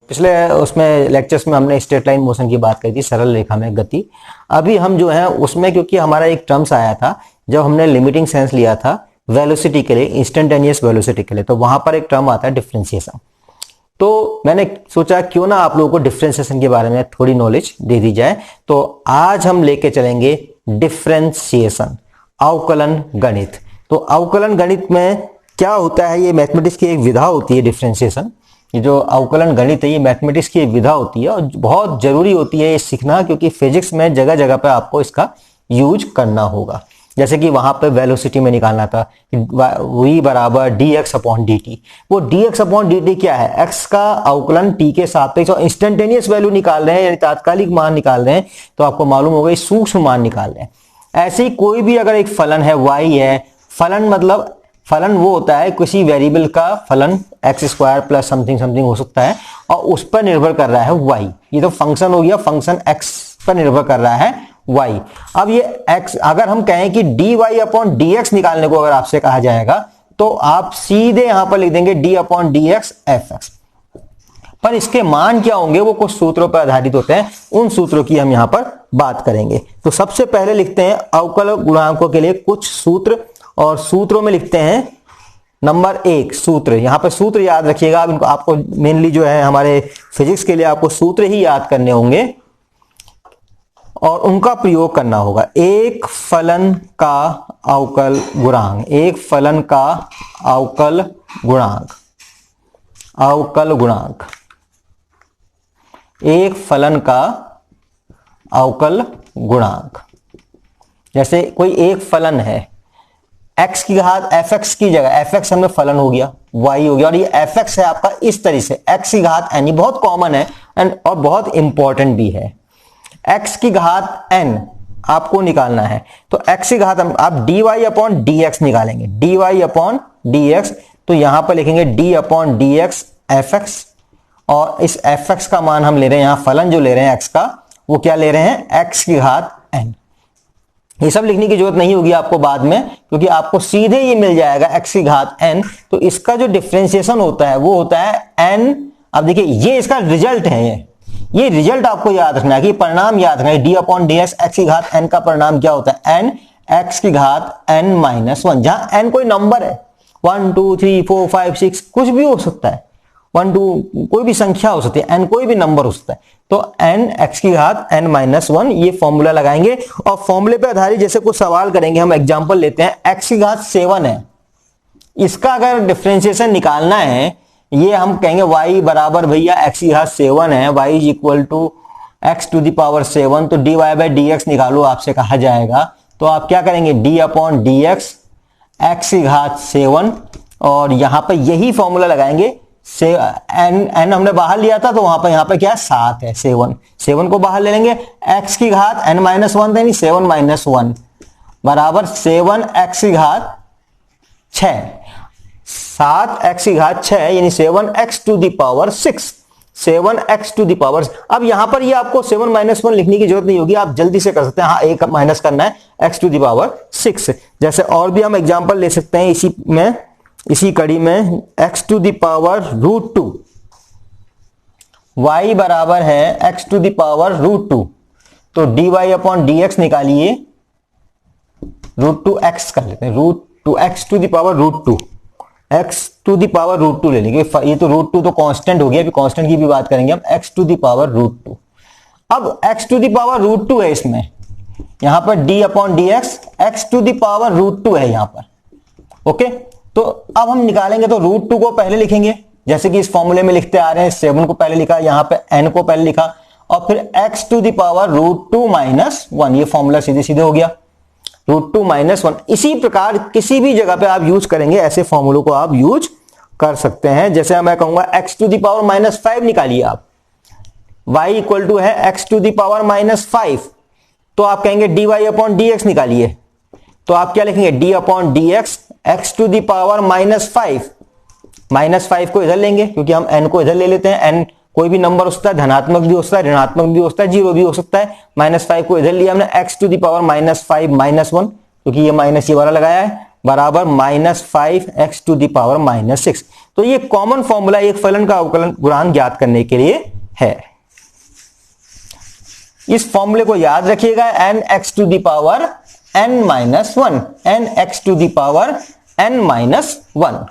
पिछले उसमें लेक्चर्स में हमने स्ट्रेट लाइन मोशन की बात करी थी, सरल रेखा में गति। अभी हम जो है उसमें, क्योंकि हमारा एक टर्म्स आया था जब हमने लिमिटिंग सेंस लिया था वेलोसिटी के लिए, इंस्टेंटेनियस वेलोसिटी के लिए, तो वहां पर एक टर्म आता है डिफरेंशिएशन। तो मैंने सोचा क्यों ना आप लोगों को डिफरेंशिएशन के बारे में थोड़ी नॉलेज दे दी जाए। तो आज हम लेके चलेंगे डिफरेंशिएशन, अवकलन गणित। तो अवकलन गणित में क्या होता है, ये मैथमेटिक्स की एक विधा होती है डिफरेंशिएशन। ये जो अवकलन गणित है ये मैथमेटिक्स की एक विधा होती है और बहुत जरूरी होती है ये सीखना, क्योंकि फिजिक्स में जगह जगह पे आपको इसका यूज करना होगा। जैसे कि वहां पे वेलोसिटी में निकालना था v बराबर dx अपॉन dt। वो dx अपॉन dt क्या है, x का अवकलन t के सापेक्ष और इंस्टेंटेनियस वैल्यू निकाल रहे हैं, यानी तात्कालिक मान निकाल रहे हैं, तो आपको मालूम होगा सूक्ष्म मान निकाल रहे हैं। ऐसे ही कोई भी अगर एक फलन है y है, फलन मतलब फलन वो होता है किसी वेरिएबल का फलन x square plus something something हो सकता है और उस पर निर्भर कर रहा है y। ये तो फंक्शन हो गया, फंक्शन x पर निर्भर कर रहा है y। अब ये x अगर हम कहें कि dy अपॉन dx निकालने को अगर आपसे कहा जाएगा तो आप सीधे यहां पर लिख देंगे d अपॉन dx fx। पर इसके मान क्या होंगे वो कुछ सूत्रों पर आधारित होते हैं, उन सूत्रों की हम यहां पर बात करेंगे। तो सबसे पहले लिखते हैं अवकल गुणांकों के लिए कुछ सूत्र, और सूत्रों में लिखते हैं नंबर 1 सूत्र। यहां पर सूत्र याद रखिएगा, अब इनको आपको मेनली जो है हमारे फिजिक्स के लिए आपको सूत्र ही याद करने होंगे और उनका प्रयोग करना होगा। एक फलन का अवकल गुणांक, एक फलन का अवकल गुणांक, अवकल गुणांक, एक फलन का अवकल गुणांक। जैसे कोई एक फलन है x की घात fx की जगह, fx हमें फलन हो गया, y हो गया, और ये fx है आपका इस तरह से x की घात n। ये बहुत कॉमन है एंड और बहुत इंपॉर्टेंट भी है। x की घात n आपको निकालना है, तो x की घात आप dy अपॉन dx निकालेंगे, dy अपॉन dx। तो यहां पर लिखेंगे d अपॉन dx fx, और इस fx का मान हम ले रहे हैं, यहां फलन जो ले रहे हैं x का, वो क्या ले रहे हैं, x की घात n। ये सब लिखने की जरूरत नहीं होगी आपको बाद में, क्योंकि आपको सीधे ये मिल जाएगा x की घात n। तो इसका जो डिफरेंशिएशन होता है वो होता है n। अब देखिए ये इसका रिजल्ट है, ये रिजल्ट आपको याद रखना है, कि परिणाम याद रखना है। d upon d x x की घात n का परिणाम क्या होता है, n x की घात n माइनस 1। जहां n कोई नंबर है, 1 2 3 4 5 6 कुछ भी हो सकता है, 1 2 कोई भी संख्या हो सकती है, n कोई भी नंबर हो सकता है। तो n x की घात n माइनस 1 ये फॉर्मूला लगाएंगे और फॉर्मूले पे आधारित जैसे कुछ सवाल करेंगे। हम एग्जांपल लेते हैं, x की घात 7 है, इसका अगर डिफरेंशिएशन निकालना है, ये हम कहेंगे y बराबर भैया x की घात 7 है, y is equal to x to the power 7, तो dy बाई dx निकालो आपसे कहा जाएगा। तो आप क्या करेंगे, d अपॉन dx x की घात 7, और यहां पर यही फॉर्मूला लगाएंगे। से n हमने बाहर लिया था, तो वहां पर यहां पर क्या है, 7 है, 7 को बाहर ले लेंगे। x की घात n माइनस 1 यानी 7 माइनस 1 बराबर 7x की घात 6, 7x की घात 6 यानी 7x to the power 6, 7x to the power. अब यहां पर ये आपको 7 माइनस 1 लिखने की जरूरत नहीं होगी, आप जल्दी से कर सकते हैं। हाँ, एक माइनस करना है, x टू द पावर 6। जैसे और भी हम एग्जांपल ले सकते हैं इसी में, इसी कड़ी में, x to the power root 2, y बराबर है x to the power root 2। तो dy अपॉन dx निकालिए, रूट 2x कर लेते हैं, root 2 x to the power root 2, x to the power root 2 ले लेंगे। ये तो रूट 2 तो कांस्टेंट हो गया, अभी कांस्टेंट की भी बात करेंगे हम, x to the power root 2। अब x to the power root 2 है इसमें, यहां पर d upon dx x to the power root 2 है यहां पर। ओके, तो अब हम निकालेंगे तो रूट 2 को पहले लिखेंगे, जैसे कि इस फॉर्मूले में लिखते आ रहे हैं, 7 को पहले लिखा, यहां पे n को पहले लिखा, और फिर x to the power root 2 minus 1। ये फॉर्मूला सीधे सीधे हो गया, रूट 2 माइनस 1। इसी प्रकार किसी भी जगह पे आप यूज करेंगे, ऐसे फॉर्मूलों को आप यूज कर सकते हैं। जैसे मैं कहूंगा x to the power minus 5 निकालिए आप, y इक्वल टू है x to the power minus 5, तो आप कहेंगे dy अपॉन dx निकालिए, तो आप क्या लिखेंगे, d upon dx x to the power minus 5, minus 5 को इधर लेंगे क्योंकि हम n को इधर ले लेते हैं। n कोई भी नंबर हो सकता है, धनात्मक भी हो सकता है, ऋणात्मक भी हो सकता है, 0 भी हो सकता है। माइनस 5 को इधर लिया हमने, x to the power minus 5 minus 1, क्योंकि ये माइनस ये वाला लगाया है, बराबर -5x⁻⁻6। तो ये कॉमन फॉर्मूला एक फलन का अवकलन गुणांक ज्ञात करने के लिए है। इस फॉर्मूले को याद रखिएगा, nx⁻n-1, nx⁻n-1।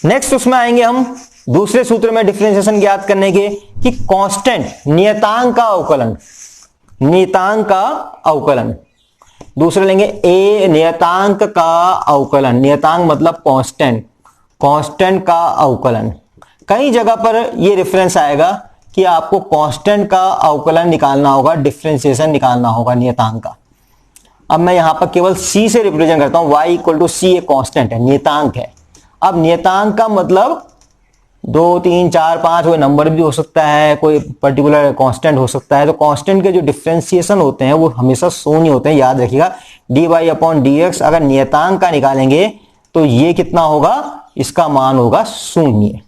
नेक्स्ट उसमें आएंगे हम दूसरे सूत्र में डिफरेंशिएशन ज्ञात करने के कि कांस्टेंट नियतांक का अवकलन, नियतांक का अवकलन। दूसरे लेंगे ए नियतांक का अवकलन, नियतांक मतलब कांस्टेंट, कांस्टेंट का अवकलन। कई जगह पर ये रेफरेंस आएगा कि आपको कांस्टेंट का अवकलन निकालना होगा, डिफरेंशिएशन निकालना होगा नियतांक का। अब मैं यहां पर केवल c से रिप्रेजेंट करता हूं, y = c एक कांस्टेंट है, नियतांक है। अब नियतांक का मतलब 2, 3, 4, 5 कोई नंबर भी हो सकता है, कोई पर्टिकुलर कांस्टेंट हो सकता है। तो कांस्टेंट के जो डिफरेंशिएशन होते हैं वो हमेशा शून्य होते हैं, याद रखिएगा। dy/dx अगर नियतांक का निकालेंगे तो ये कितना होगा, इसका मान होगा शून्य।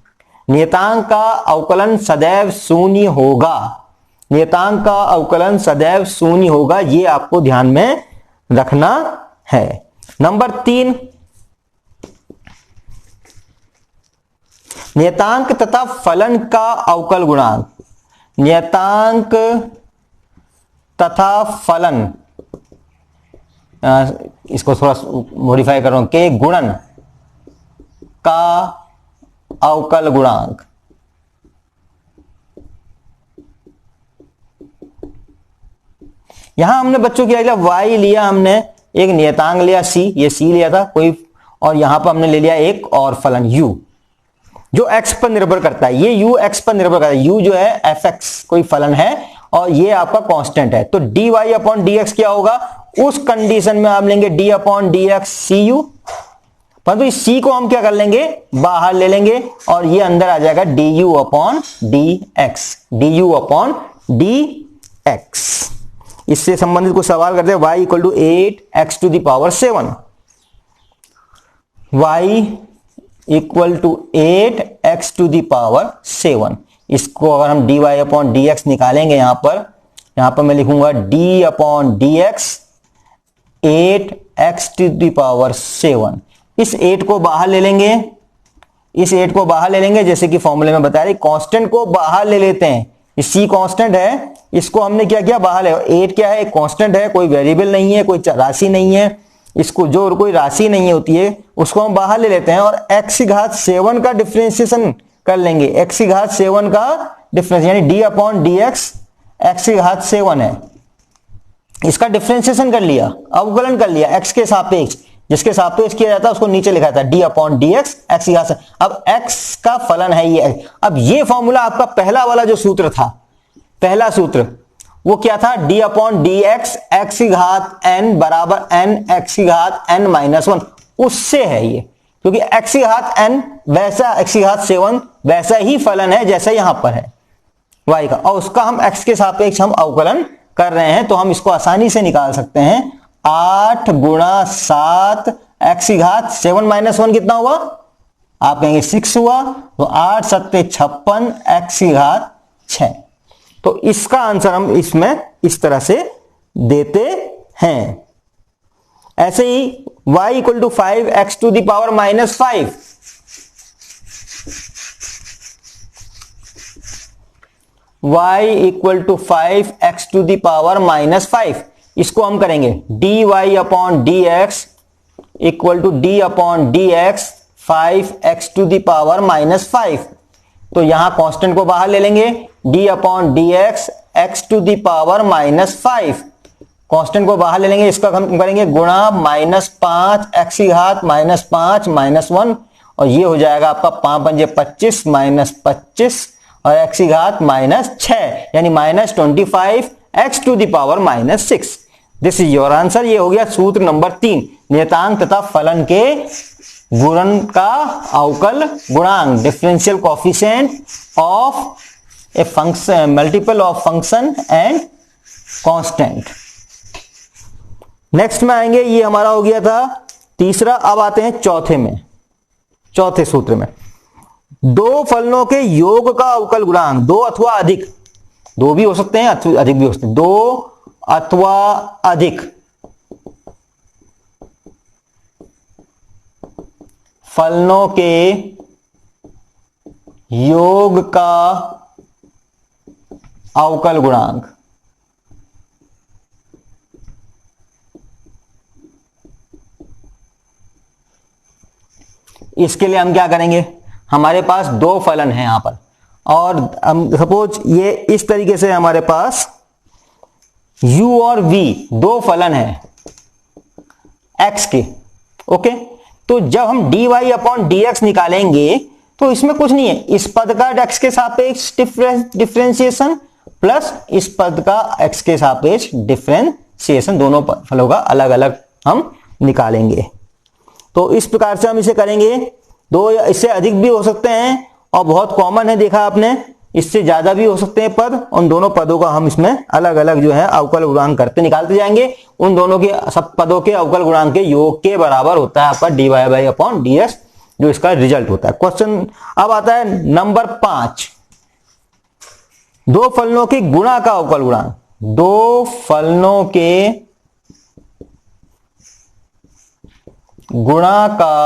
नियतांक का अवकलन सदैव शून्य होगा, नियतांक का अवकलन सदैव शून्य होगा, ये आपको ध्यान में रखना है। नंबर 3, नियतांक तथा फलन का अवकल गुणांक। नियतांक तथा फलन, इसको थोड़ा मॉडिफाई कर रहा हूं, के गुणन का अवकल गुणांक। यहां हमने बच्चों क्या लिया, y लिया, हमने एक नियतांक लिया c, ये c लिया था कोई, और यहां पर हमने ले लिया एक और फलन u जो x पर निर्भर करता है। ये u x पर निर्भर करता है, u जो है fx कोई फलन है और ये आपका कांस्टेंट है। तो dy/dx क्या होगा, उस कंडीशन में आप लेंगे d/dx cu, परंतु इस c को हम क्या कर लेंगे, बाहर ले लेंगे और ये अंदर आ जाएगा du/dx, du/dx। इससे संबंधित कुछ सवाल करते हैं। y = 8x⁻7, y = 8x⁻7। इसको अगर हम dy/dx निकालेंगे, यहां पर मैं लिखूंगा d/dx 8x⁻7। इस 8 को बाहर ले लेंगे, इस 8 को बाहर ले लेंगे, जैसे कि फॉर्मूले में बता रहे, कांस्टेंट को बाहर ले लेते हैं। ये c कांस्टेंट है, इसको हमने क्या किया, बाहर ले। 8 क्या है, एक कांस्टेंट है, कोई वेरिएबल नहीं है, कोई राशि नहीं है। इसको जो कोई राशि नहीं होती है उसको हम बाहर ले लेते हैं और x⁻7 का डिफरेंशिएशन कर लेंगे। x⁻7 का डिफरेंस यानी d/dx x⁻7 है, इसका डिफरेंशिएशन कर लिया, अवकलन कर लिया x के सापेक्ष, जिसके सापेक्ष किया जाता है उसको नीचे लिखा था d/dx x⁻7। अब x का फलन है ये। अब ये फॉर्मूला आपका पहला वाला जो सूत्र था, पहला सूत्र वो क्या था, d/dx x⁻n बराबर n(x⁻n-1), उससे है ये, क्योंकि x⁻n वैसा x⁻7 वैसा ही फलन है जैसा यहां पर है y का, और उसका हम x के सापेक्ष हम अवकलन कर रहे हैं। तो हम इसको आसानी से निकाल सकते हैं, 8 × 7 x⁻7 - 1 कितना हुआ, आप कहेंगे 6 हुआ, तो 8 × 7 = 56 x⁻6। तो इसका आंसर हम इसमें इस तरह से देते हैं। ऐसे ही y = 5x⁻⁻5, y = 5x⁻⁻5, इसको हम करेंगे dy/dx = d/dx 5x⁻⁻5। तो यहां कांस्टेंट को बाहर ले लेंगे, d/dx x⁻⁻5, कांस्टेंट को बाहर ले लेंगे, इसका हम करेंगे गुणा -5 x⁻5 - 1, और ये हो जाएगा आपका 5 × 25 -25 और x⁻6 यानी -25 x⁻6। This is your answer. ये हो गया सूत्र नंबर 3, नियतांक तथा फलन के गुणन का अवकल गुणांक, differential coefficient of a function, multiple of function and constant. Next में आएंगे, ये हमारा हो गया था तीसरा। अब आते हैं चौथे में, चौथे सूत्र में, दो फलनों के योग का अवकल गुणांक, दो अथवा अधिक, दो भी हो सकते हैं अधिक भी हो सकते हैं, दो अथवा अधिक फलनों के योग का अवकल गुणांक। इसके लिए हम क्या करेंगे, हमारे पास दो फलन हैं यहां पर, और हम सपोज ये इस तरीके से हमारे पास u और v दो फलन हैं x के। ओके, तो जब हम dy अपॉन dx निकालेंगे तो इसमें कुछ नहीं है, इस पद का x के सापेक्ष डिफरेंशिएशन प्लस इस पद का x के सापेक्ष डिफरेंशिएशन, दोनों फलों का अलग अलग हम निकालेंगे। तो इस प्रकार से हम इसे करेंगे। दो या इससे अधिक भी हो सकते हैं, और बहुत कॉमन है, देखा आपने, इससे ज्यादा भी हो सकते हैं पद। उन दोनों पदों का हम इसमें अलग अलग जो है अवकल गुणांक करते निकालते जाएंगे। उन दोनों के सब पदों के अवकल गुणांक के योग के बराबर होता है आपका dy अपॉन dx, जो इसका रिजल्ट होता है। क्वेश्चन अब आता है नंबर 5, दो फलनों के गुणा का अवकल गुणांक। दो फलनों के गुणा का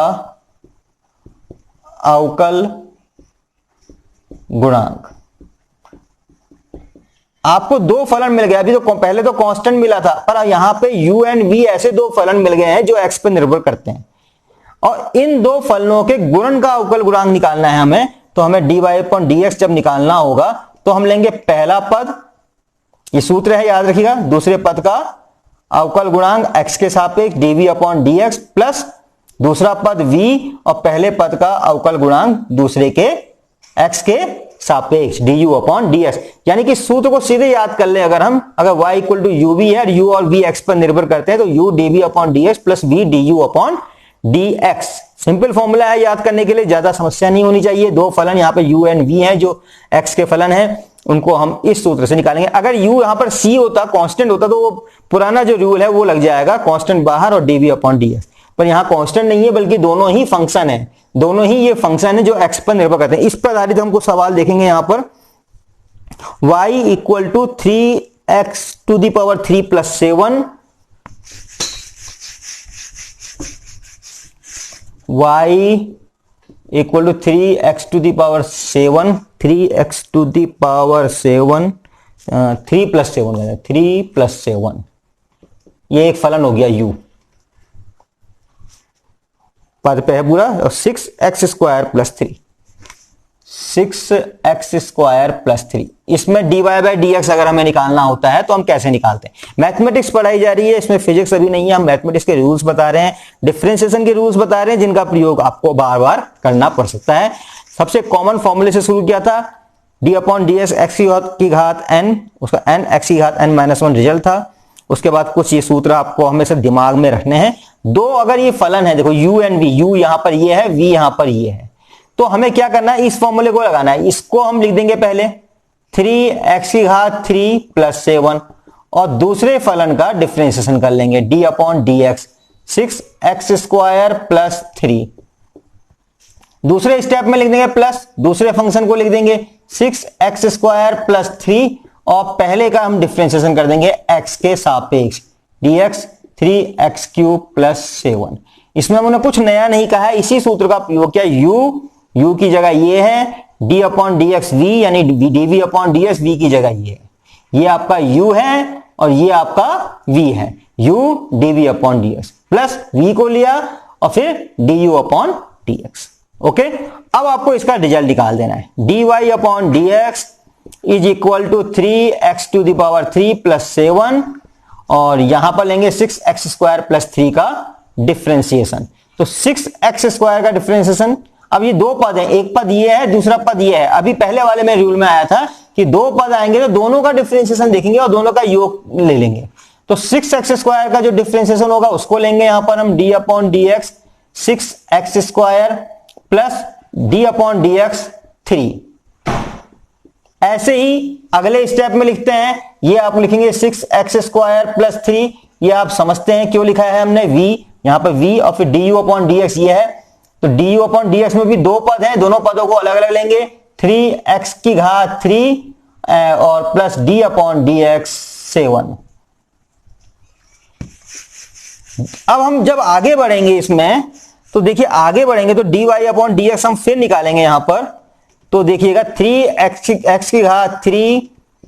अवकल गुणांक। आपको दो फलन मिल गया, अभी तो पहले तो कांस्टेंट मिला था, पर यहां पे u एंड v ऐसे दो फलन मिल गए हैं जो x पे निर्भर करते हैं, और इन दो फलनों के गुणन का अवकल गुणांक निकालना है हमें। तो हमें dy अपॉन dx जब निकालना होगा तो हम लेंगे पहला पद, ये सूत्र है याद रखिएगा, दूसरे पद का अवकल गुणांक x के सापेक्ष dv अपॉन dx प्लस दूसरा पद v और पहले पद का अवकल गुणांक दूसरे के x के सापेक्ष du अपॉन ds। यानी कि सूत्र को सीधे याद कर ले, अगर y equal to u v है, u और v x पर निर्भर करते हैं, तो u dv upon ds plus v du upon dx। Simple formula है, याद करने के लिए ज्यादा समस्या नहीं होनी चाहिए। दो फलन यहाँ पे u एंड v हैं जो x के फलन हैं, उनको हम इस सूत्र से निकालेंगे। अगर u यहाँ पर c होता, कांस्टेंट होता, तो वो पुराना जो रूल है वो लग जाएगा, कांस्टेंट बाहर और dv अपॉन ds। पर यहाँ कांस्टेंट नहीं है, बल्कि दोनों ही फंक्शन है, दोनों ही ये फंक्शन है जो x पर निर्भर करते हैं। इस पर आधारित हमको सवाल देखेंगे यहाँ पर, y equal to 3x to the power 3 plus 7, y equal to 3x to the power 7, 3x to the power 7, 3 plus 7, 3 plus 7, ये एक फलन हो गया u, पद पे है पूरा, और 6x square plus 3, 6x square plus 3। इसमें dy बाई dx अगर हमें निकालना होता है तो हम कैसे निकालते हैं? मैथमेटिक्स पढ़ाई जा रही है, इसमें फिजिक्स अभी नहीं है, हम मैथमेटिक्स के रूल्स बता रहे हैं, डिफरेंशिएशन के रूल्स बता रहे हैं, जिनका प्रयोग आपको बार बार करना पड़ सकता है। सबसे कॉमन फॉर्मूले से शुरू किया था, d upon D S x की घात n, उसका n x की घात n-1 रिजल्ट था। उसके बाद कुछ ये सूत्र आपको हमेशा दिमाग में रखने हैं। दो अगर ये फलन है, देखो u एंड v, u यहां पर ये है, v यहां पर ये है, तो हमें क्या करना है, इस फॉर्मूले को लगाना है। इसको हम लिख देंगे पहले 3x की घात 3 प्लस 7, और दूसरे फलन का डिफरेंशिएशन कर लेंगे, d upon d x, 6x square plus 3। दूसरे स्टेप में लिख देंगे प्लस, दूसरे फंक्शन को लिख देंगे 6x स्क्वायर प्लस 3, और पहले का हम डिफरेंशिएशन कर देंगे x के सापेक्ष, dx 3x क्यूब प्लस 7। इसमें हमने कुछ नया नहीं कहा है, इसी सूत्र का प्रयोग किया। u की जगह ये है, d upon d x v, यानी dv अपॉन ds, v की जगह ये है, ये आपका u है और ये आपका v है, u dv upon ds plus v को लिया और फिर du अपॉन dx। ओके, अब आपको इसका रिजल्ट निकाल देना है, dy upon dx is equal to 3x to the power 3 plus 7, और यहां पर लेंगे 6x स्क्वायर प्लस 3 का डिफरेंशिएशन। तो 6x स्क्वायर का डिफरेंशिएशन, अब ये दो पद हैं, एक पद ये है, दूसरा पद ये है। अभी पहले वाले में रूल में आया था कि दो पद आएंगे तो दोनों का डिफरेंशिएशन देखेंगे और दोनों का योग ले लेंगे। तो 6x स्क्वायर का जो डिफरेंशिएशन होगा उसको लेंगे यहां पर हम, d upon d x 6x square plus d upon d x 3। ऐसे ही अगले स्टेप में लिखते हैं, ये आप लिखेंगे 6x स्क्वायर प्लस 3, ये आप समझते हैं क्यों लिखा है हमने, v यहां पर v, और फिर du अपॉन dx ये है। तो du अपॉन dx में भी दो पद हैं, दोनों पदों को अलग अलग लेंगे, 3x की घात 3 और प्लस d अपॉन dx 7। अब हम जब आगे बढ़ेंगे इसमें, तो देखिए आगे बढ़ेंगे तो dy अपॉन dx हम फिर निकालेंगे यहां पर। तो देखिएगा 3x की घात 3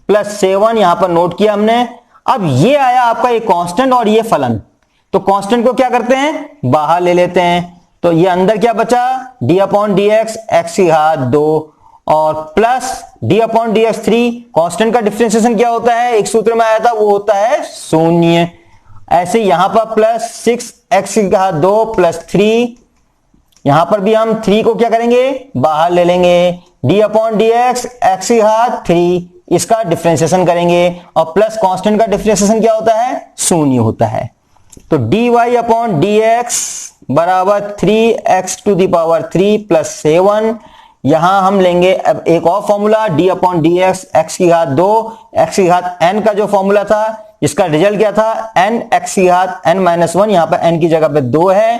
प्लस 7 यहां पर नोट किया हमने। अब ये आया आपका एक कांस्टेंट और ये फलन, तो कांस्टेंट को क्या करते हैं, बाहर ले लेते हैं। तो ये अंदर क्या बचा, d upon d x, x की घात 2 और plus d upon d x 3। Constant का डिफरेंशिएशन क्या होता है, एक सूत्र में आया था, वो होता है 0। ऐसे यहां पर प्लस 6x की घात 2 प्लस 3, यहां पर भी हम 3 को क्या करेंगे, बाहर ले लेंगे। d upon d x, x की घात 3, इसका डिफरेंशिएशन करेंगे और प्लस कांस्टेंट का डिफरेंशिएशन क्या होता है, 0 होता है। तो dy अपॉन डी एक्स बराबर 3x to the power 3 plus 7। यहां हम लेंगे अब एक और formula, d upon d x, x की घात 2, एक्स की घात n का जो फॉर्मूला था, इसका रिजल्ट क्या था, n x की घात n माइनस 1, यहां पर n की जगह पे 2 है,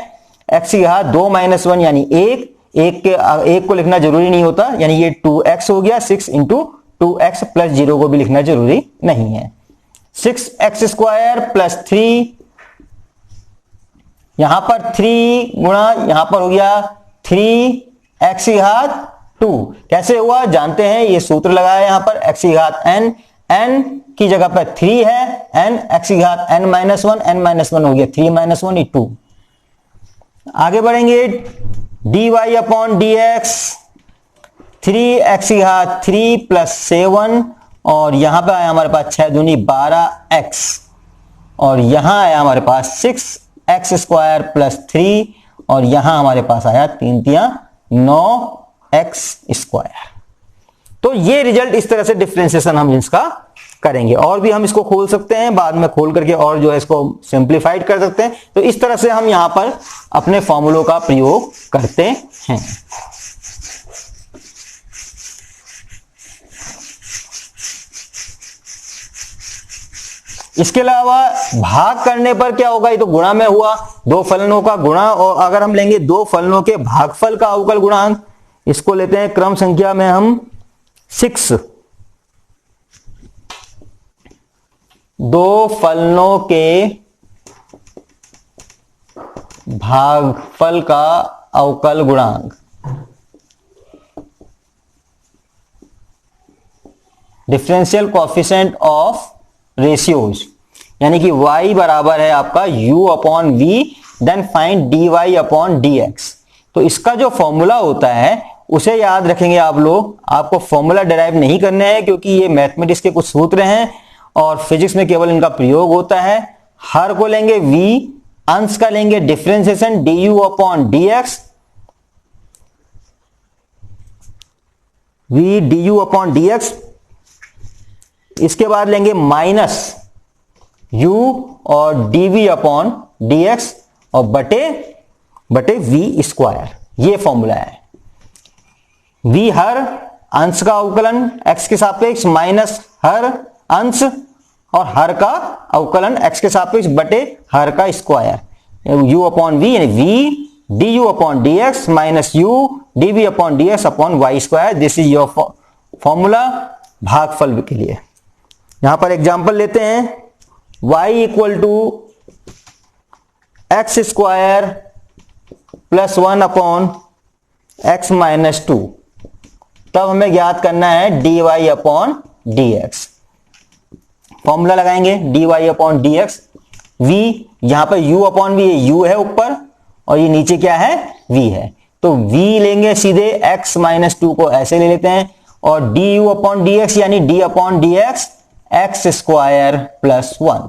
x की घात 2 माइनस 1 यानी 1, एक को लिखना जरूरी नहीं होता, यानी ये 2x हो गया। 6 इंटू 2x प्लस 0 को भी लिखना जरूरी नहीं है। 6x स्क्वायर प्लस 3, यहां पर 3 गुणा यहां पर हो गया 3x की घात 2। कैसे हुआ जानते हैं, ये सूत्र लगाया यहां पर, x की घात n, n की जगह पर 3 है, n x की घात n माइनस 1, n माइनस 1 हो गया 3 माइनस 1 2। आगे बढ़ेंगे, dy upon d x 3x की घात 3 प्लस 7 और यहां पे आया हमारे पास 6 दूनी 12x और यहां आया हमारे पास 6x स्क्वायर प्लस 3 और यहां हमारे पास आया 3 तिया 9x स्क्वायर। तो ये रिजल्ट इस तरह से डिफरेंशिएशन हम इसका करेंगे, और भी हम इसको खोल सकते हैं बाद में, खोल करके और जो है इसको सिंप्लीफाइड कर सकते हैं। तो इस तरह से हम यहां पर अपने फॉर्मूलों का प्रयोग करते हैं। इसके अलावा भाग करने पर क्या होगा, ये तो गुणा में हुआ, दो फलनों का गुणा, और अगर हम लेंगे दो फलनों के भागफल का अवकल गुणांक, इसको लेते हैं क्रम संख्या में हम 6। दो फलनों के भागफल का अवकल गुणांक, डिफरेंशियल कोएफिशिएंट ऑफ रेशियोज, यानी कि y बराबर है आपका u upon v, then find dy upon dx। तो इसका जो फॉर्मूला होता है उसे याद रखेंगे आप लोग, आपको फॉर्मूला डिराइव नहीं करने हैं क्योंकि ये मैथमेटिक्स के कुछ सूत्र हैं और फिजिक्स में केवल इनका प्रयोग होता है। हर को लेंगे v, अंश का लेंगे differentiation du upon dx, v du upon dx, इसके बाद लेंगे माइनस u और dv अपॉन dx और बटे v स्क्वायर। ये फॉर्मूला है। v हर अंश का अवकलन x के सापेक्ष माइनस हर अंश और हर का अवकलन x के सापेक्ष बटे हर का स्क्वायर, u अपॉन v यानी v du upon dx minus u dv upon dx upon y square. This is your formula भागफल के लिए। यहां पर एग्जांपल लेते हैं, y equal to x square plus 1 upon x minus 2, तब हमें ज्ञात करना है dy अपॉन dx। फॉर्मूला लगाएंगे dy अपॉन dx, v यहां पर u अपॉन v, u है ऊपर और ये नीचे क्या है, v है, तो v लेंगे सीधे, x माइनस 2 को ऐसे ले लेते हैं और du अपॉन dx यानी d upon dx x square plus 1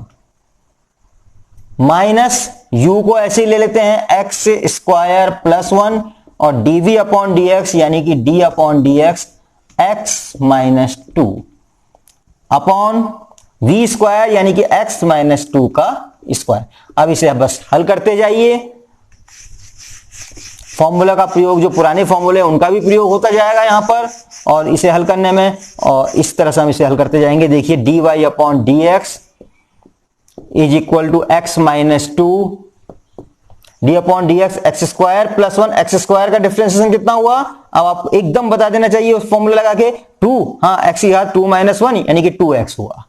minus u को ऐसे ले लेते हैं एक्स स्क्वायर प्लस 1 और dv अपॉन dx यानी कि d upon dx x minus 2 upon v square यानी कि x माइनस 2 का स्क्वायर। अब इसे बस हल करते जाइए, फॉर्मूला का प्रयोग जो पुराने फॉर्मूले उनका भी प्रयोग होता जाएगा यहां पर और इसे हल करने में, और इस तरह से हम इसे हल करते जाएंगे। देखिए dy upon dx is equal to x minus 2, d upon dx x square plus 1, x square का डिफरेंशिएशन कितना हुआ, अब आपको एकदम बता देना चाहिए उस फॉर्मूला लगा के, 2, हाँ एक्स की घात 2 माइनस 1 यानी कि 2x हुआ,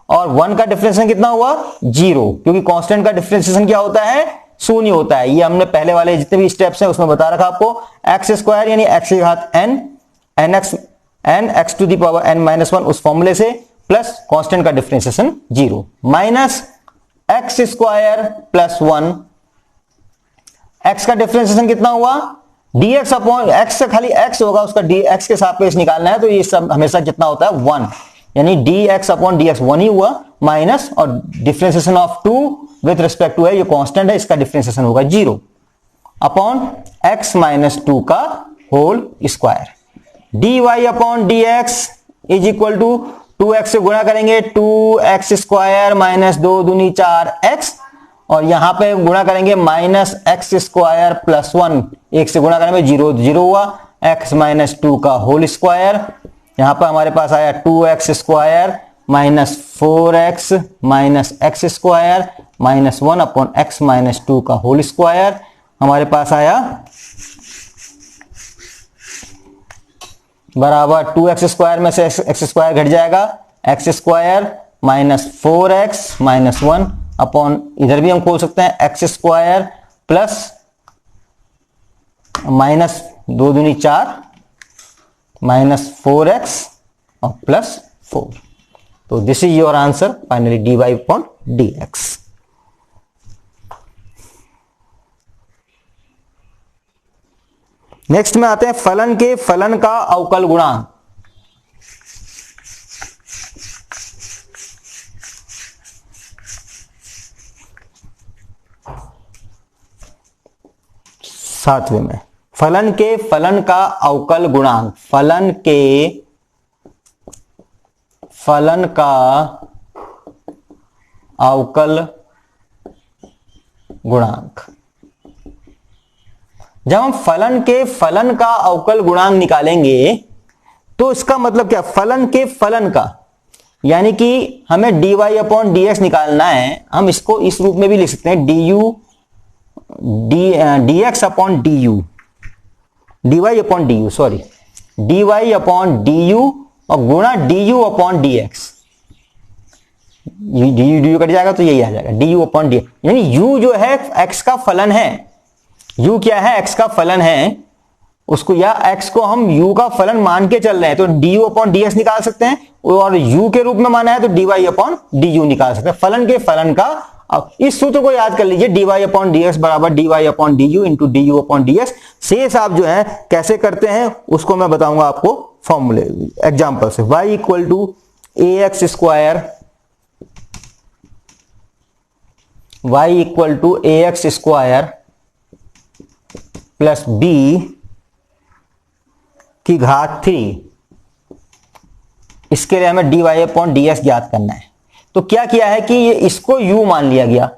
और 1 का डिफरेंशिएशन कितना हुआ, 0, क्योंकि कांस्टेंट का डिफरेंशिएशन क्या होता है, शून्य होता है। ये हमने पहले वाले जितने भी स्टेप्स हैं उसमें बता रखा आपको। एक्स स्क्वायर यानी एक्स की घात n, n x to the power n minus 1 उस फॉर्मूले से, प्लस कांस्टेंट का differentiation 0, minus x square plus 1, x का डिफरेंशिएशन कितना हुआ, dx अपॉन एक्स से खाली x होगा, उसका dx के सापेक्ष निकालना है, तो ये सब हमेशा कितना होता है 1, यानी dx अपॉन dx 1 ही हुआ, माइनस और differentiation of 2 with respect to है, ये कांस्टेंट है, इसका डिफरेंशिएशन होगा 0 अपॉन x माइनस 2 का whole square. dy upon dx is equal to 2x से गुणा करेंगे 2x स्क्वायर माइनस 2 दूनी 4x, और यहां पे गुणा करेंगे माइनस एक्स स्क्वायर प्लस 1, एक से गुणा करेंगे 0 0 हुआ, x माइनस 2 का होल स्क्वायर, यहां पर हमारे पास आया 2x square minus 4x minus x square minus 1 upon x minus 2 का होल स्क्वायर, हमारे पास आया बराबर 2x स्क्वायर में से एक्स स्क्वायर घट जाएगा, x square minus 4x minus 1 upon, इधर भी हम खोल सकते हैं एक्स स्क्वायर प्लस माइनस 2 दूनी 4 माइनस 4x और प्लस 4। तो this is your answer finally dy upon dx। Next में आते हैं फलन के फलन का अवकल गुणांक। सातवें में फलन के फलन का अवकल गुणांक, फलन के फलन का अवकल गुणांक। जब हम फलन के फलन का अवकल गुणांक निकालेंगे तो इसका मतलब क्या, फलन के फलन का, यानी कि हमें dy अपॉन dx निकालना है, हम इसको इस रूप में भी लिख सकते हैं dx upon du, dy upon du, sorry dy upon du और गुणा du upon dx, du cut जाएगा तो यही आ जाएगा du अपॉन dx, यानी u जो है x का फलन है, u क्या है x का फलन है, उसको या x को हम u का फलन मान के चल रहे हैं तो du अपॉन dx निकाल सकते हैं, और u के रूप में माना है तो dy अपॉन du निकाल सकते हैं, फलन के फलन का। अब इस सूत्र को याद कर लीजिए, dy अपॉन dx बराबर dy upon du into du upon ds। शेष आप जो है कैसे करते हैं उसको मैं बताऊंगा आपको फॉर्मूले एग्जांपल से। y equal to ax square, y equal to ax square plus b की घात 3, इसके लिए हमें dy अपॉन ds ज्ञात करना है। तो क्या किया है कि ये इसको u मान लिया गया,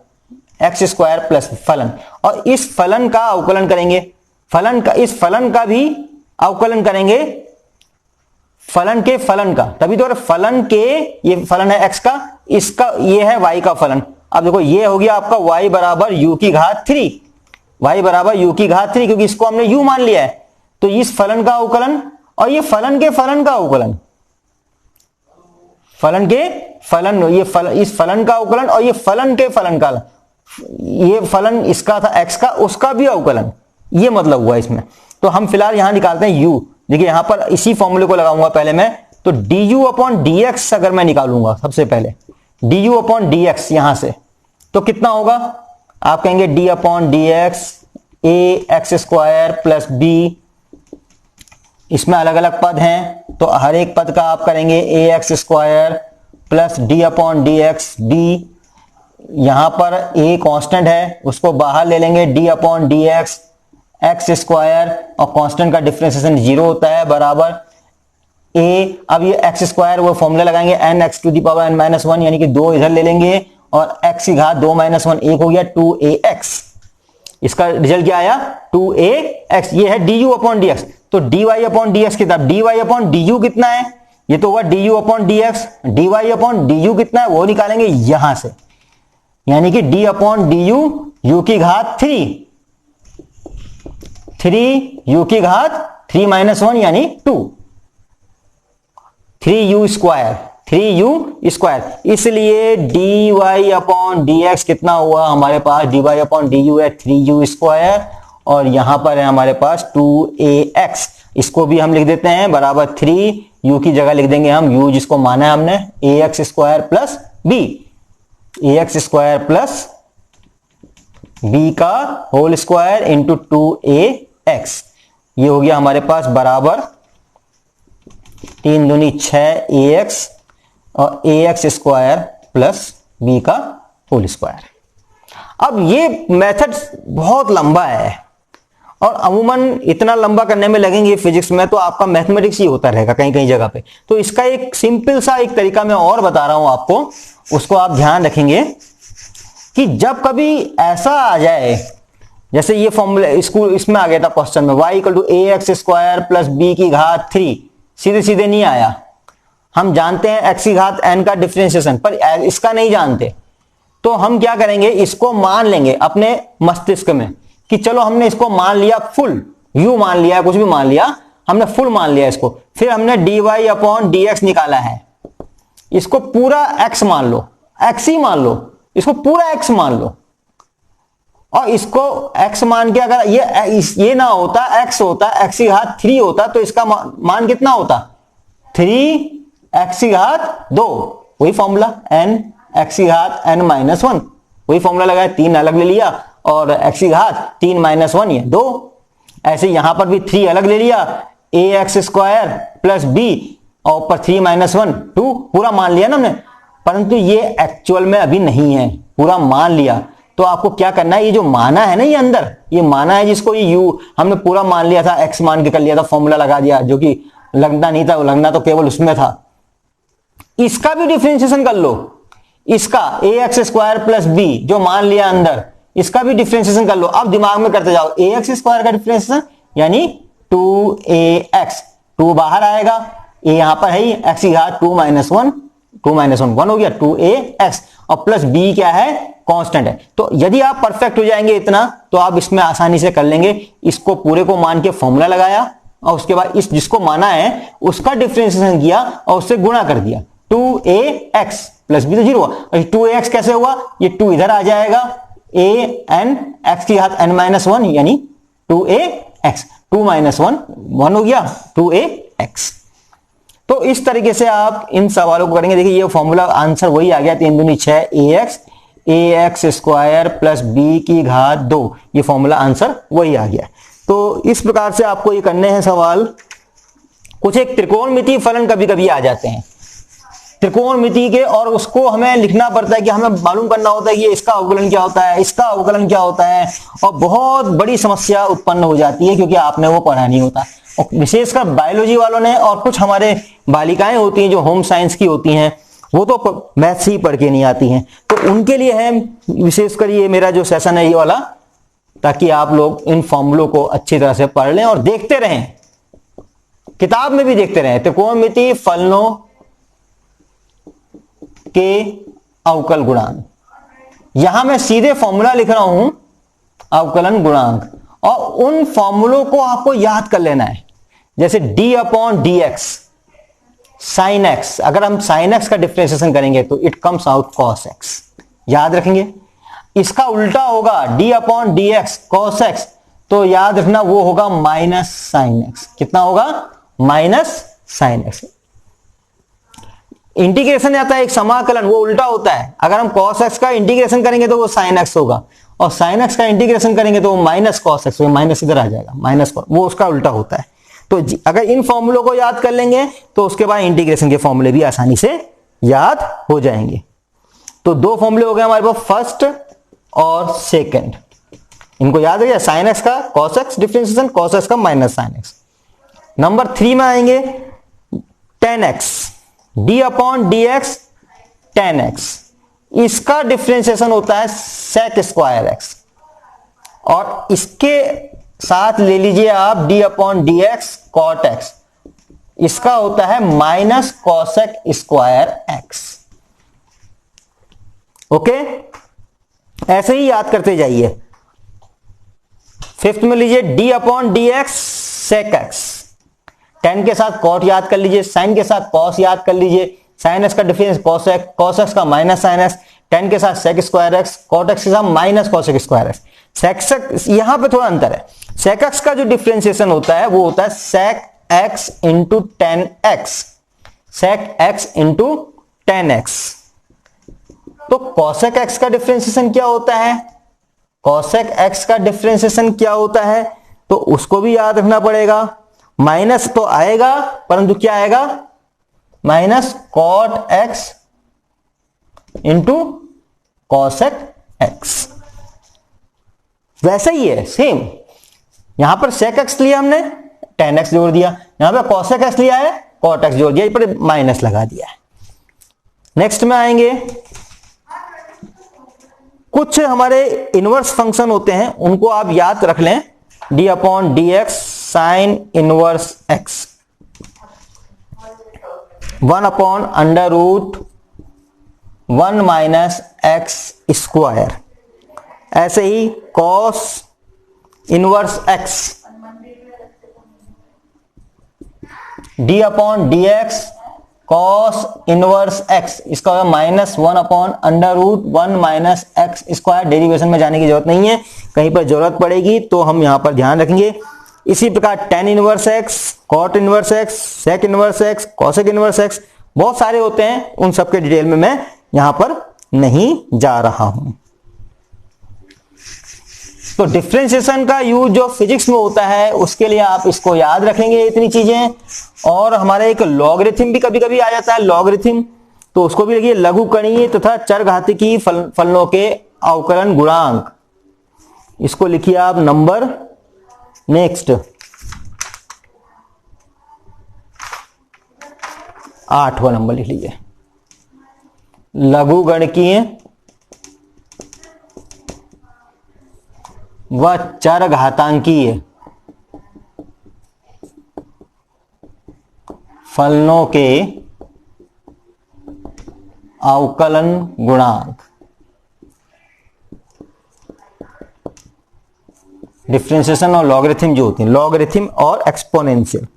एक्स स्क्वायर प्लस फलन, और इस फलन का अवकलन करेंगे, फलन का इस फलन का भी अवकलन करेंगे, फलन के फलन का, तभी तो फलन के, ये फलन है x का, इसका ये है y का फलन। अब देखो ये हो गया आपका y बराबर u की घात 3, y बराबर u की घात 3, क्योंकि इसको हमने u मान लिया है, तो इस फलन का अवकलन और ये फलन के फलन का अवकलन, फलन के फलन, ये इस फलन का अवकलन और ये फलन के फलन का, ये फलन इसका था x का, उसका भी अवकलन, ये मतलब हुआ इसमें। तो हम फिलहाल यहां निकालते हैं u, देखिए यहां पर इसी फॉर्मूले को लगाऊंगा पहले मैं, तो du अपॉन dx अगर मैं निकालूंगा सबसे पहले, du अपॉन dx यहां से, तो कितना होगा, आप कहेंगे d upon dx ax square plus b, इसमें अलग अलग पद हैं तो हर एक पद का आप करेंगे ax square plus d upon dx b, यहां पर a कांस्टेंट है उसको बाहर ले लेंगे, d upon dx x square, और कांस्टेंट का डिफरेंशिएशन 0 होता है, बराबर a, अब ये x स्क्वायर वो फॉर्मूला लगाएंगे n x to the power n minus 1, यानी कि 2 इधर ले लेंगे और x की घात 2 माइनस 1 1 हो गया 2ax, इसका रिजल्ट क्या आया 2ax, ये है du अपॉन dx। तो dy अपॉन dx कितना, dy अपॉन du कितना है, ये तो हुआ du upon dx, dy upon du कितना है वो निकालेंगे यहां से, यानी कि d अपॉन du u की घात 3 u की घात 3 माइनस 1 यानी 2, 3u स्क्वायर, 3u²। इसलिए dy अपॉन dx कितना हुआ हमारे पास, dy अपॉन du है 3u², और यहां पर है हमारे पास 2ax। इसको भी हम लिख देते हैं बराबर 3u की जगह लिख देंगे हम u जिसको माना है हमने ax² plus b, ax² plus b का होल स्क्वायर इंटू 2ax। ये हो गया हमारे पास बराबर 3 दूनी 6ax और ax² प्लस b का होल स्क्वायर। अब ये मेथड बहुत लंबा है और अमूमन इतना लंबा करने में लगेंगे फिजिक्स में तो आपका मैथमेटिक्स ही होता रहेगा कहीं कहीं जगह पे। तो इसका एक सिंपल सा एक तरीका मैं और बता रहा हूं आपको, उसको आप ध्यान रखेंगे कि जब कभी ऐसा आ जाए, जैसे ये फॉर्मूला स्कूल इसमें आ गया था क्वेश्चन में y equal to ax² plus b की घात 3, सीधे सीधे नहीं आया। हम जानते हैं x की घात n का डिफरेंशिएशन, पर इसका नहीं जानते। तो हम क्या करेंगे, इसको मान लेंगे अपने मस्तिष्क में कि चलो हमने इसको मान लिया फुल, u मान लिया, कुछ भी मान लिया, हमने फुल मान लिया इसको। फिर हमने dy अपॉन dx निकाला है, इसको पूरा x मान लो, x ही मान लो, इसको पूरा x मान लो। और इसको x मान के अगर ये ना होता, x होता, x की घात 3 होता, तो इसका मान कितना होता, 3x की घात 2, वही फॉर्मूला n x की घात n-1, वही फॉर्मूला लगाया, 3 अलग ले लिया और x की घात 3-1 ये 2। ऐसे यहां पर भी 3 अलग ले लिया, ax² प्लस b और ऊपर 3-1 2, पूरा मान लिया ना हमने। परंतु ये एक्चुअल में अभी नहीं है, पूरा मान लिया। तो आपको क्या करना है, ये जो माना है ना, ये अंदर ये माना है जिसको ये u हमने पूरा मान लिया था, x मान के कर लिया था, फॉर्मूला लगा दिया, जो कि लगना नहीं था, लगना तो केवल उसमें था। इसका भी डिफरेंशिएशन कर लो, इसका ax² प्लस b जो मान लिया अंदर, इसका भी डिफरेंशिएशन कर लो। अब दिमाग में करते जाओ, ax² का डिफरेंशिएशन यानी 2ax, 2 बाहर आएगा, a यहां पर है ही, x की घात 2-1, 1 हो गया 2ax, और प्लस b क्या है, कांस्टेंट है। तो यदि आप परफेक्ट हो जाएंगे इतना, तो आप इसमें आसानी से कर लेंगे। इसको पूरे को मान के फॉर्मूला लगाया और उसके बाद इस जिसको माना है उसका डिफरेंशिएशन किया और उससे गुणा कर दिया, 2ax प्लस b तो 0 हुआ। और 2ax कैसे हुआ, ये 2 इधर आ जाएगा, an x की घात n-1 यानी 2ax, 2-1 1 हो गया 2ax। तो इस तरीके से आप इन सवालों को करेंगे। देखिए ये फॉर्मूला आंसर वही आ गया, 3 दूनी 6 ax² प्लस b की घात 2, ये फॉर्मूला आंसर वही आ गया। तो इस प्रकार से आपको ये करने हैं सवाल। कुछ एक त्रिकोणमितीय फलन कभी कभी आ जाते हैं त्रिकोणमिति के, और उसको हमें लिखना पड़ता है कि हमें मालूम करना होता है कि इसका अवकलन क्या होता है, इसका अवकलन क्या होता है, और बहुत बड़ी समस्या उत्पन्न हो जाती है क्योंकि आपने वो पढ़ा नहीं होता। और विशेषकर बायोलॉजी वालों ने, और कुछ हमारे बालिकाएं होती हैं जो होम साइंस की होती हैं, वो तो मैथ्स ही पढ़ के नहीं आती हैं, तो उनके लिए है विशेषकर ये मेरा जो सेशन है ये वाला, ताकि आप लोग इन फॉर्मूलों को अच्छी तरह से पढ़ लें और देखते रहें, किताब में भी देखते रहें। त्रिकोणमितीय फलनों के अवकल गुणांक, यहां मैं सीधे फॉर्मूला लिख रहा हूं अवकलन गुणांक, और उन फॉर्मूलों को आपको याद कर लेना है। जैसे d upon dx sine x, अगर हम साइन x का डिफरेंशिएशन करेंगे तो it comes out cos x, याद रखेंगे। इसका उल्टा होगा d upon dx cos x, तो याद रखना वो होगा माइनस साइन x। कितना होगा, माइनस साइन x। इंटीग्रेशन आता है एक समाकलन, वो उल्टा होता है। अगर हम cos x का इंटीग्रेशन करेंगे तो वो sin x होगा, और sin x का इंटीग्रेशन करेंगे तो वो माइनस cos x होगा, माइनस इधर आ जाएगा, माइनस वो उसका उल्टा होता है। तो अगर इन फॉर्मूलों को याद कर लेंगे तो उसके बाद इंटीग्रेशन के फॉर्मूले भी आसानी से याद हो जाएंगे। तो 2 फॉर्मूले हो गए हमारे पास, फर्स्ट और सेकंड, इनको याद रखिए, sin x का cos x differentiation, cos x का माइनस sin x। नंबर 3 में आएंगे tan x, d upon dx tan x, इसका डिफरेंशिएशन होता है sec स्क्वायर x, और इसके साथ ले लीजिए आप d upon dx cot x, इसका होता है minus cosec square x। Okay, ऐसे ही याद करते जाइए। 5th में लीजिए d upon dx sec x, tan के साथ cot याद कर लीजिए, sin के साथ cos याद कर लीजिए, साइन एक्स का डिफरेंस कॉस एक्स का माइनस साइन एक्स, टेन के साथ sec square x, cot x के साथ minus cosec square x. Sec यहां पे थोड़ा अंतर है, सेक एक्स का जो डिफरेंशिएशन होता है वो होता है sec x into tan x, sec x into tan x. तो कॉसेक एक्स का डिफरेंशिएशन क्या होता है, कॉसेक एक्स का डिफरेंशिएशन क्या होता है, तो उसको भी याद रखना पड़ेगा। माइनस तो आएगा परंतु क्या आएगा, minus cot x into cosec x. वैसा ही है सेम, यहां पर सेक एक्स लिया हमने, टेन एक्स जोड़ दिया, यहां पर कॉसेक एक्स लिया है, कॉट एक्स जोड़ दिया, इस पर माइनस लगा दिया है। नेक्स्ट में आएंगे, कुछ हमारे इनवर्स फंक्शन होते हैं उनको आप याद रख लें, d upon d x sine inverse x, one upon under root one minus x square, ऐसे ही cos inverse x, d upon d x cos inverse x, इसका होगा minus one upon under root one minus x square. Derivation में जाने की जरूरत नहीं है, कहीं पर जरूरत पड़ेगी तो हम यहां पर ध्यान रखेंगे। इसी प्रकार tan inverse x, cot inverse x, sec inverse x, cosec inverse x, बहुत सारे होते हैं, उन सबके डिटेल में मैं यहां पर नहीं जा रहा हूं। तो डिफरेंशिएशन का यूज जो फिजिक्स में होता है उसके लिए आप इसको याद रखेंगे इतनी चीजें। और हमारा एक लॉगरिथम भी कभी कभी आ जाता है, लॉगरिथम, तो उसको भी लिखिए, लघुकणीय तथा चरघातांकी फलनों के अवकलन गुणांक, इसको लिखिए आप नंबर। नेक्स्ट 8वां नंबर लिख लीजिए, लघुगणकीय व चरघातांकीय फलनों के अवकलन गुणांक। डिफरेंशिएशन और लॉगरिथम जो होती है, लॉगरिथम और एक्सपोनेंशियल,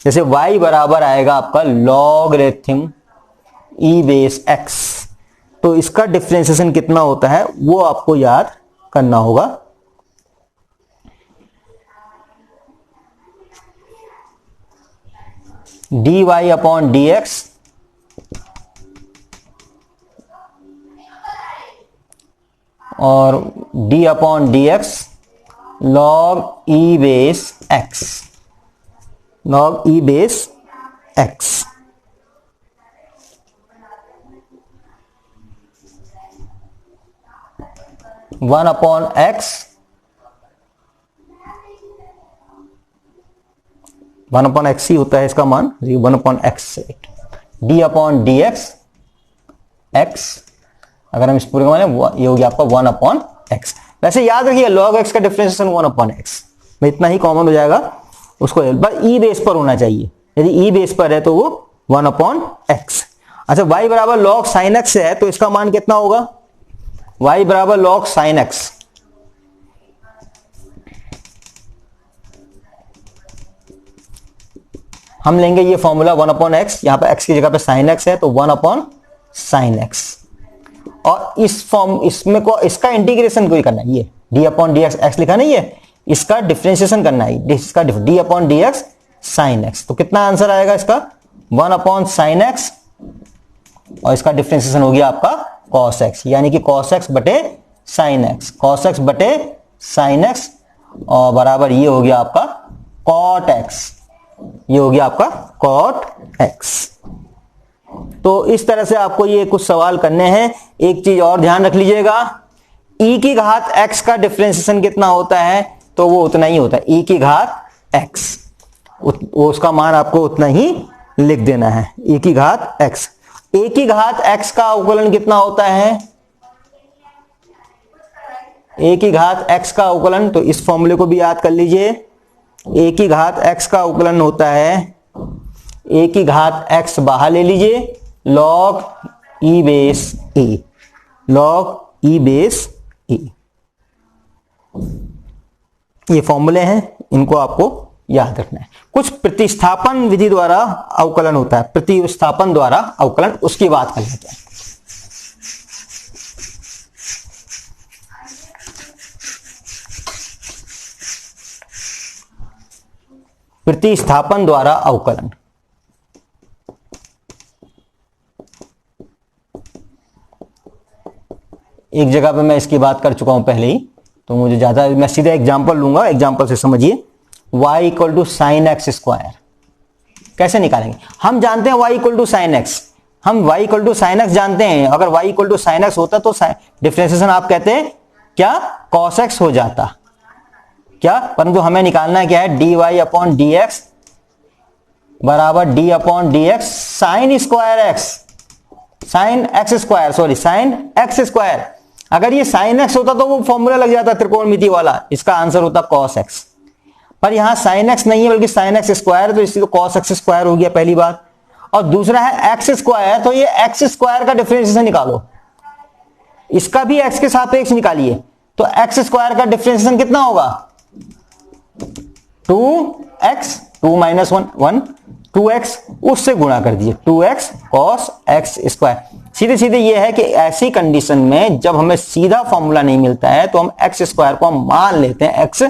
जैसे y बराबर आएगा आपका लॉगरिथम ई बेस एक्स, तो इसका डिफरेंशिएशन कितना होता है वो आपको याद करना होगा। D y upon d x और d upon d x log e base x, log e base x. One upon x, one upon x ही होता है इसका मान, one upon x, d upon d x x, अगर हम इस पूरे का मान ये हो गया आपका वन अपॉन एक्स। वैसे याद रखिए लॉग एक्स का डिफरेंशिएशन वन अपॉन एक्स में इतना ही कॉमन हो जाएगा, उसको बस ई बेस पर होना चाहिए, यदि ई बेस पर है तो वो वन अपॉन एक्स। अच्छा y बराबर लॉग साइन एक्स है तो इसका मान कितना होगा, y बराबर लॉग साइन एक्स, हम लेंगे ये फॉर्मूला वन अपॉन एक्स, यहां पर x की जगह पे साइन एक्स है तो वन अपॉन साइन एक्स, और इस फॉर्म इसमें को इसका इंटीग्रेशन कोई करना है, ये D upon d x x लिखा नहीं है, इसका डिफरेंशिएशन करना है, इसका D upon d x sine x. तो कितना आंसर आएगा इसका, वन अपॉन साइन एक्स, और इसका डिफरेंशिएशन हो गया आपका कॉस एक्स, यानी कि कॉस एक्स बटे साइन एक्स, कॉस एक्स बटे साइन एक्स, और बराबर ये हो गया आपका कॉट एक्स, ये हो गया आपका कॉट एक्स। तो इस तरह से आपको ये कुछ सवाल करने हैं। एक चीज और ध्यान रख लीजिएगा, e की घात x का डिफरेंशिएशन कितना होता है, तो वो उतना ही होता है, e की घात x, उसका मान आपको उतना ही लिख देना है, e की घात x। a की घात x का अवकलन कितना होता है, a की घात x का अवकलन, तो इस फॉर्मूले को भी याद कर लीजिए, a की घात x का अवकलन होता है, a की घात x बाहर ले लीजिए, log e base a, log e base a। ये फॉर्मूले हैं, इनको आपको याद रखना है। कुछ प्रतिस्थापन विधि द्वारा अवकलन होता है, प्रतिस्थापन द्वारा अवकलन, उसकी बात कर लेते हैं। प्रतिस्थापन द्वारा अवकलन, एक जगह पे मैं इसकी बात कर चुका हूं पहले ही, तो मुझे ज्यादा, मैं सीधा एग्जांपल लूंगा, एग्जांपल से समझिए। y equal to sine x square कैसे निकालेंगे? हम जानते हैं y equal to sine x, हम y equal to sine x जानते हैं। अगर y equal to sine x होता तो डिफरेंशिएशन आप कहते हैं क्या, cos x हो जाता क्या, परंतु हमें निकालना है क्या है, dy अपॉन डी एक्स बराबर d upon d x sine square x, sign x square, sorry sine x square. अगर ये साइन एक्स होता तो वो फॉर्मूला लग जाता त्रिकोणमिति वाला, इसका आंसर होता cos x। पर यहां साइन एक्स नहीं है बल्कि साइन एक्स स्क्वायर, तो इसलिए cos x स्क्वायर हो गया पहली बात। और दूसरा है एक्स स्क्वायर, तो ये एक्स स्क्वायर का डिफरेंशिएशन निकालो, इसका भी एक्स के सापेक्ष निकालिए, तो एक्स स्क्वायर का डिफरेंशिएशन कितना होगा, 2x, 2 माइनस 1, 2x, उससे गुणा कर दीजिए, 2x cos x स्क्वायर। सीधे सीधे ये है कि ऐसी कंडीशन में जब हमें सीधा फॉर्मूला नहीं मिलता है तो हम एक्स स्क्वायर को हम मान लेते हैं, एक्स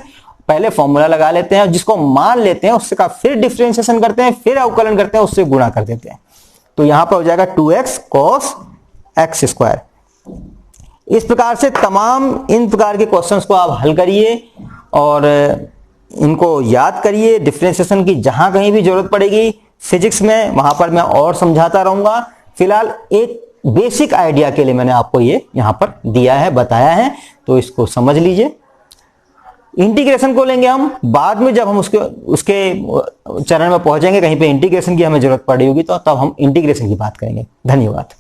पहले फॉर्मूला लगा लेते हैं, जिसको मान लेते हैं उससे का फिर डिफरेंशिएशन करते हैं, फिर अवकलन करते हैं, उससे गुणा कर देते हैं। तो यहां पर हो जाएगा 2x cos x स्क्वायर। इस प्रकार से तमाम इन प्रकार के क्वेश्चंस को आप हल करिए और इनको याद करिए। डिफरेंशिएशन की जहां कहीं भी जरूरत पड़ेगी फिजिक्स में, वहां पर मैं और समझाता रहूंगा। फिलहाल एक बेसिक आइडिया के लिए मैंने आपको ये यहां पर दिया है, बताया है, तो इसको समझ लीजिए। इंटीग्रेशन को लेंगे हम बाद में, जब हम उसके चरण में पहुंचेंगे, कहीं पे इंटीग्रेशन की हमें जरूरत पड़ी होगी तो तब हम इंटीग्रेशन की बात करेंगे। धन्यवाद।